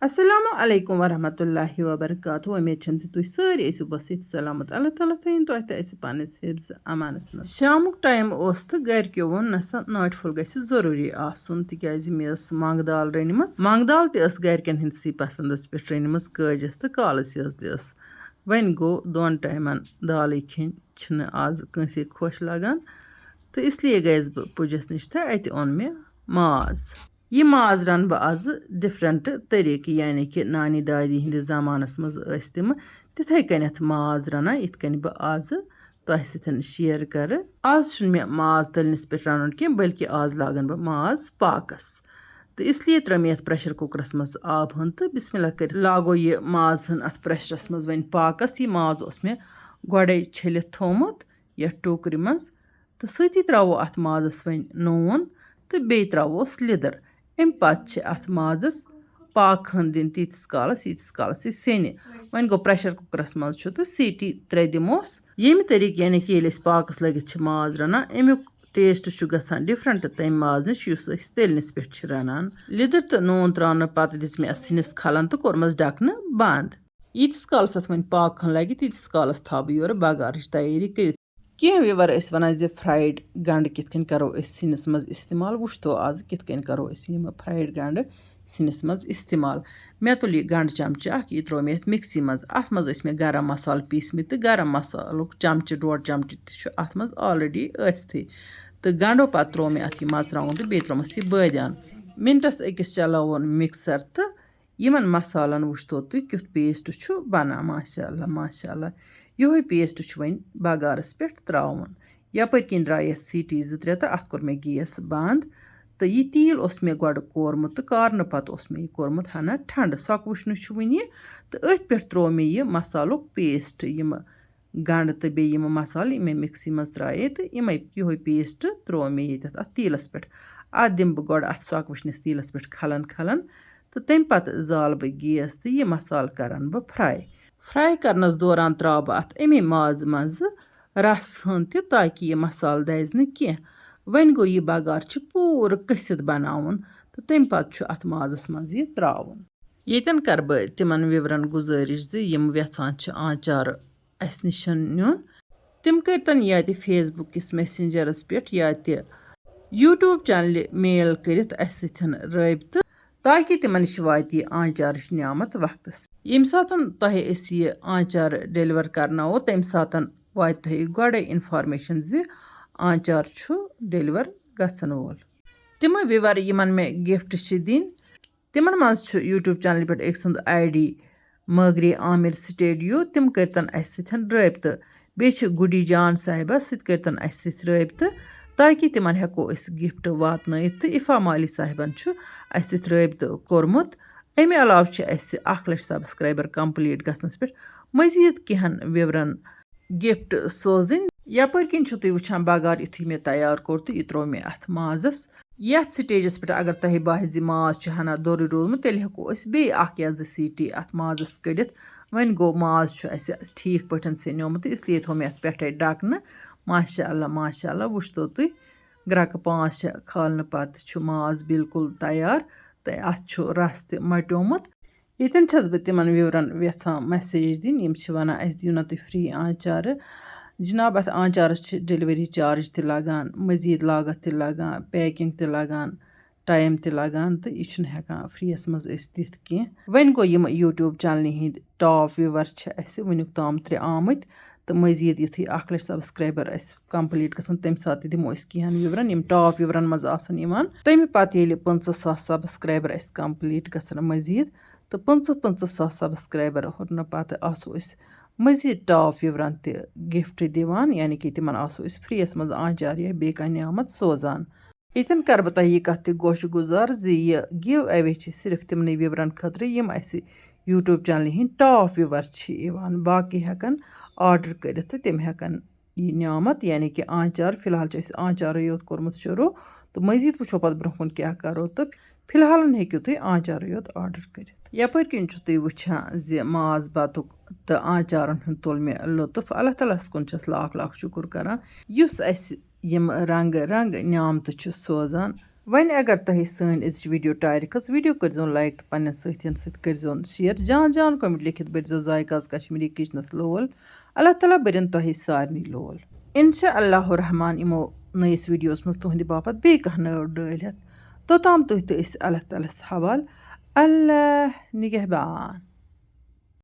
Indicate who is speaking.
Speaker 1: Assalamu alaikum warahmatullahi wabarakatuh. उम्मीद छम से तुई सारी ऐसे बस इत सलामत अल्लाह ताला थैन तो ऐसे ऐसे पानिस हिफ्ज अमानस में शामुक टाइम ओस तो घर क्यों वो नसा नाट फुल गैस ज़रूरी आसुन तिकाज मे मांग दाल मांग दाल तस घर कन हिंसी पसंदस पे रनमस काजस तो कालस तस वन गो दोन टाइमन दाल खेन छन आज कंसे खुश लगान तो इसलिए गयस बह पुजस नश तो अत ओन मे माज यह माज रन बह आज डिफरेंट तरीक यानी कि नानी दादी हंदिस जमानस मज तम तिथे कनथ माज रना इत कन बह आज तह सतन शेयर कर आज मे माज तलनिस पे रन की बल्कि आज लागन बह माज पाकस तो इसलिए त्रो मे प्रेशर कुकरस मज आब हन तो बिस्मिल्लाह कर लागो ये माज हन अथ प्रेशरस मज वन पाकस यह माज उस मे गोड़े छलित थोमुत या टोकरी मज तो सती त्रो अथ माजस वन नून तो बे त्रोस लिदर अम पे अथ माजस पाक हन दिन तीस कालस यह सेन वन गो प्रेशर कुकरस मज तो सीटी 3 दिमोस ये तरीक यानी कि पाकस लगित माज रना अमुक टेस्ट गसान डिफरेंट तम माज नश तलनिस पे रनान लिदर तो नून त्रान पे दिस मे सिनिस खलन तो कोरमस ढकन बंद यीतिस कालस अथ वन पाक हन लगे तीस कालस था बह योर बगारच तैयारी कर कह व्यवर वन फ्राइड गंड कित करो सिनिस मज इस्तेमाल वुच तो आज कित करो फ्राइड गंड सिनिस मज इस्तेमाल मे तुल यह गंड चमच यह त्रो मे मिक्सी मज अत मज मे गरम मसाल पीसमित तो गरम मसालुक चमच 1.5 चमच अत मज ऑलरेडी तो गंडो पे त्रो मे अत मरचांगन तो बे त्रोमस यह बादियान मिनटस अकिस चलावन मिक्सर तो यमन मसालन वुच तो तुम क्युथ पेस्ट बना माशाअल्लाह माशाअल्लाह यो पेस्ट वन बगारस पे त्रावन यपर किन द्राय सीटी 2-3 तो अत कोर मे गैस बंद तो यह तील मे गोड़ कोरमुत तो कारन पत मे यह कोरमुत हना ठंड सक वुचन वन तो अथ पे त्रो मे यह मसालुक पेस्ट यम गंड तो बे मसाल मे मिक्सी मज त्राए तो यो पेस्ट त्रो मे ये अत तीलस पे अत दिम बह गोड़ अत सक वुचनस तीलस पे खलन खलन तो तम पत जाल बह गैस तो यह मसाल करन बह फ्राई करनस दौरान त्रा बह अत अमे माज मज रस हन तह ताकि यह मसाल दज न कह वन गो यह बगार पूर कसित बनावन तो तम पत अत माजस मज यह त्रावन येतन कर बह तिमन विवरन गुजारिश यम वेछान आचार अस निश नुन तिम करतन या फेसबुक किस मैसेंजरस पे या यूट्यूब चैनल मेल करित अस सतन रबित ताकि तिमन नश वात आचार नियामत वक्तस यम सातन तह यह आचार डिलीवर करनावो तम सातन वात तह गोड़े इन्फॉर्मेशन आचार डिलीवर गसन वोल तिम विवर यमन मे गिफ्ट दिन तिमन मज यूट्यूब चैनल पे एक सुंद ID मगरी आमिर स्टेडियो तिम करतन अस सतन रबित बे गुडी जान साहिबा सत करतन अस सत रबित ताकि तिमन हेको गिफ्ट वातनयित तो इफा माली साहिबन अस सत रबित कोरमुत अमे अलाव 1 लाख सब्सक्राइबर कंप्लीट गसनस पे मजीद कहन विवरन गिफ्ट सोजन यपर किन तुम वुचान बगार युथु मे तैयार कोर तो यह त्रो मे अथ माजस यथ स्टेजस पे अगर तह बाज माज हना दोर रोदमुत तेल हेको बे या 2 सीटी अथ माजस कड़ित वन गो माज ठीक पठन सेनोमुत इसलिए थो मे अथ पे ढकन माशाअल्लाह माशाअल्लाह वुच तो तुम ग्रक 5-6 खालन पत माज बिल्कुल तैयार तो अथ रस त मट्योमुत यतन छस बह तिमन विवरन वेछान मैसेज दिन यम वना अस दियो ना तुम फ्री आचार जनाब अत आचारस डिलीवरी चार्ज त लगान मजीद लागत त लगान पैकिंग त लगान टाइम त लगान तो यह हेकान फ्रीयस मज दिथ कह वन गो यम यूट्यूब चैनल हिंद टॉप व्यूवर वनुक ताम 3 आमत तो मजीद युथु 1 लाख सब्सक्राइबर कंप्लीट गसन तम सात दिमो कहन विवरन यम टॉप विवरन मज तम पत 50,000 सब्सक्राइबर कंप्लीट गसन मजीद तो 50,000 सब्सक्राइबर हुरन पत आसो मजीद टॉप विवरन त गिफ्ट दिवान यानी कि तिमन आसो फ्रीयस मज आचार या बे कह नियामत सोजान यतन कर बह तह यह कत गोश गुजार यह गिव अवे सिर्फ तिमन विवरन खतर यम यूट्यूब चैनल हिंद टॉप व्यूवर बाकी हेकन ऑर्डर कर तिम हेकन यह नियामत यानी कि आचार फिलहाल आचार योत कोरमुत शुरू तो मजीद वुचो पत ब्रोह क्या करो तो फिलहाल हेकु तुम आचार योत ऑर्डर कर यपर किन तुम वुचान माज बतुक तो आचारन हुंद तुल मे लुत्फ अल्लाह तालास कुन लाख लाख शुक्र करान युस अस यम रंग रंग नियामत सोजान वहीं अगर तुम सन वीडियो टायर खस वीडियो कर लाइक तो पन्न सथियन सत कर शेयर जान जान कमेंट लिखित बरजो जायकाज कश्मीरी किचनस लोल अल्लाह ताला बरन तुह सारनी लोल इंशाअल्लाह रहमान इमो नयस वीडियोस मज तुहंद बापत बे कह नव डालित तोताम तुह तो अल्लाह ताला हवाल अल्लाह निगहबान।